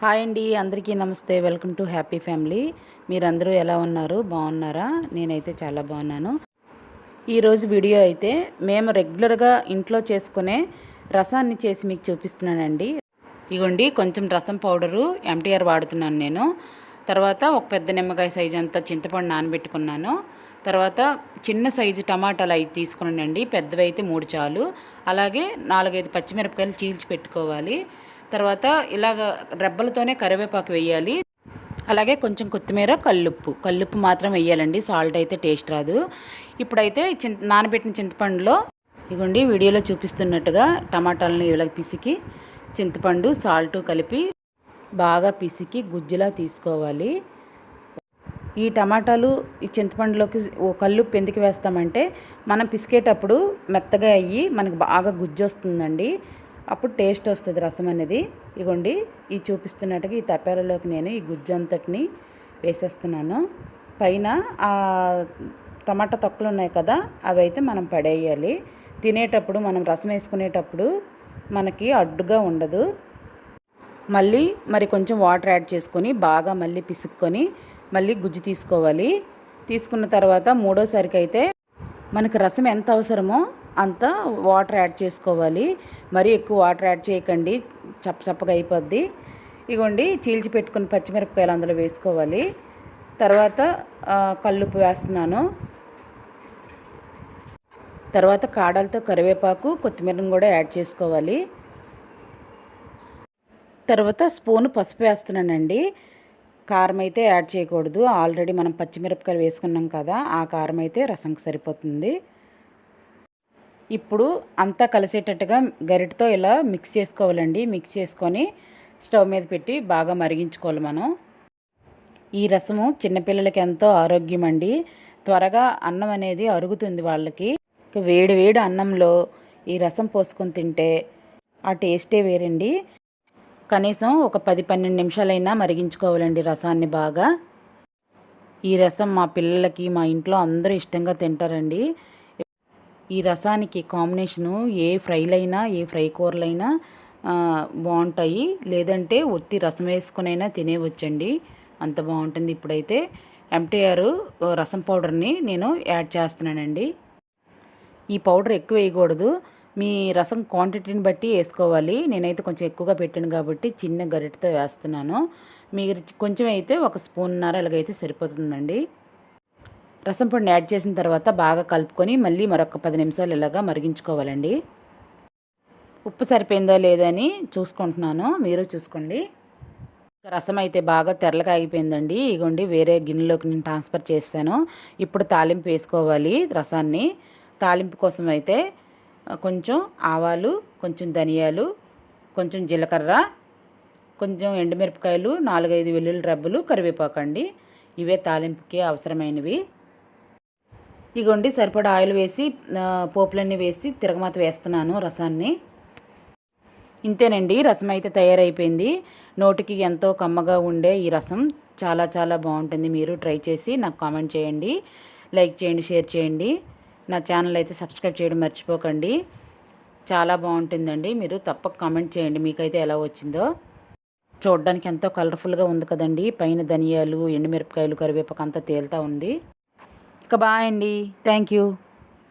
Hi అండి, అందరికీ నమస్తే. Welcome to happy family. మీరందరూ ఎలా ఉన్నారు? బాగున్నారా? నేనైతే చాలా బాగున్నాను. ఈరోజు వీడియో అయితే మేము రెగ్యులర్గా ఇంట్లో చేసుకునే రసాన్ని చేసి మీకు చూపిస్తున్నానండి. ఇగోండి, కొంచెం రసం పౌడరు ఎంటీఆర్ వాడుతున్నాను నేను. తర్వాత ఒక పెద్ద నిమ్మకాయ సైజు అంతా చింతపండు నానబెట్టుకున్నాను. తర్వాత చిన్న సైజు టమాటాలు 5 తీసుకున్నానండి. పెద్దవి అయితే 3 చాలు. అలాగే 4-5 పచ్చిమిరపకాయలు చీల్చి పెట్టుకోవాలి. తర్వాత ఇలాగ రెబ్బలతోనే కరివేపాకు వేయాలి. అలాగే కొంచెం కొత్తిమీర, కల్లుప్పు మాత్రం వేయాలండి. సాల్ట్ అయితే టేస్ట్ రాదు. ఇప్పుడైతే నానబెట్టిన చింతపండులో ఇగోండి వీడియోలో చూపిస్తున్నట్టుగా టమాటాలను ఇలా పిసికి చింతపండు సాల్ట్ కలిపి బాగా పిసికి గుజ్జులా తీసుకోవాలి. ఈ టమాటాలు ఈ చింతపండులోకి కల్లుప్పు ఎందుకు వేస్తామంటే మనం పిసికేటప్పుడు మెత్తగా అయ్యి మనకు బాగా గుజ్జు వస్తుందండి. అప్పుడు టేస్ట్ వస్తుంది రసం అనేది. ఇగోండి ఈ చూపిస్తున్నట్టుగా ఈ తప్పాలలోకి నేను ఈ గుజ్జు అంతటిని వేసేస్తున్నాను. పైన ఆ టమాటా తొక్కలు ఉన్నాయి కదా, అవి అయితే మనం పడేయాలి. తినేటప్పుడు మనం రసం వేసుకునేటప్పుడు మనకి అడ్డుగా ఉండదు. మళ్ళీ మరి కొంచెం వాటర్ యాడ్ చేసుకొని బాగా మళ్ళీ పిసుక్కొని మళ్ళీ గుజ్జు తీసుకోవాలి. తీసుకున్న తర్వాత మూడోసారికి అయితే మనకు రసం ఎంత అవసరమో అంత వాటర్ యాడ్ చేసుకోవాలి. మరీ ఎక్కువ వాటర్ యాడ్ చేయకండి, చప్పగా అయిపోద్ది. ఇగోండి చీల్చి పెట్టుకుని పచ్చిమిరపకాయలు అందులో వేసుకోవాలి. తర్వాత కల్లుప్పు వేస్తున్నాను. తర్వాత కాడలతో కరివేపాకు, కొత్తిమీరను కూడా యాడ్ చేసుకోవాలి. తర్వాత స్పూను పసుపు వేస్తున్నానండి. కారం అయితే యాడ్ చేయకూడదు. ఆల్రెడీ మనం పచ్చిమిరపకాయలు వేసుకున్నాం కదా, ఆ కారం అయితే రసంకి సరిపోతుంది. ఇప్పుడు అంతా కలిసేటట్టుగా గరిటతో ఇలా మిక్స్ చేసుకోవాలండి. మిక్స్ చేసుకొని స్టవ్ మీద పెట్టి బాగా మరిగించుకోవాలి మనం. ఈ రసము చిన్నపిల్లలకి ఎంతో ఆరోగ్యం అండి. త్వరగా అన్నం అనేది అరుగుతుంది వాళ్ళకి. వేడి వేడి అన్నంలో ఈ రసం పోసుకొని తింటే ఆ టేస్టే వేరండి. కనీసం ఒక 10-12 నిమిషాలైనా మరిగించుకోవాలండి రసాన్ని బాగా. ఈ రసం మా పిల్లలకి మా ఇంట్లో అందరూ ఇష్టంగా తింటారండి. ఈ రసానికి కాంబినేషను ఏ ఫ్రైలైనా ఏ ఫ్రై కూరలైనా బాగుంటాయి. లేదంటే ఒత్తి రసం వేసుకునైనా తినేవచ్చండి, అంత బాగుంటుంది. ఇప్పుడైతే ఎంటీఆర్ రసం పౌడర్ని నేను యాడ్ చేస్తున్నానండి. ఈ పౌడర్ ఎక్కువ వేయకూడదు, మీ రసం క్వాంటిటీని బట్టి వేసుకోవాలి. నేనైతే కొంచెం ఎక్కువగా పెట్టాను కాబట్టి చిన్న గరిటెతో వేస్తున్నాను. మీరు కొంచెం అయితే 1 స్పూన్నర అలాగైతే సరిపోతుందండి. రసం పొడిని యాడ్ చేసిన తర్వాత బాగా కలుపుకొని మళ్ళీ మరొక 10 నిమిషాలు ఇలాగా మరిగించుకోవాలండి. ఉప్పు సరిపోయిందా లేదని చూసుకుంటున్నాను, మీరు చూసుకోండి. రసం అయితే బాగా తెరలగా ఆగిపోయిందండి. ఇగోండి వేరే గిన్నెలోకి నేను ట్రాన్స్ఫర్ చేస్తాను. ఇప్పుడు తాలింపు వేసుకోవాలి రసాన్ని. తాలింపు కోసం అయితే కొంచెం ఆవాలు, కొంచెం ధనియాలు, కొంచెం జీలకర్ర, కొంచెం ఎండుమిరపకాయలు, 4-5 వెల్లుల్లి రెబ్బలు, కరివేపాకండి. ఇవే తాలింపుకి అవసరమైనవి. ఇగోండి సరిపడా ఆయిల్ వేసి పోపులన్నీ వేసి తిరగమాత వేస్తున్నాను రసాన్ని. ఇంతేనండి, రసం అయితే తయారైపోయింది. నోటికి ఎంతో కమ్మగా ఉండే ఈ రసం చాలా చాలా బాగుంటుంది. మీరు ట్రై చేసి నాకు కామెంట్ చేయండి, లైక్ చేయండి, షేర్ చేయండి. నా ఛానల్ అయితే సబ్స్క్రైబ్ చేయడం మర్చిపోకండి. చాలా బాగుంటుందండి. మీరు తప్పక కామెంట్ చేయండి మీకైతే ఎలా వచ్చిందో. చూడడానికి ఎంతో కలర్ఫుల్గా ఉంది కదండి. పైన ధనియాలు, ఎండుమిరపకాయలు, కరివేపాకు అంతా తేలుతూ ఉంది. ఇక బాయ్ అండి. Thank you.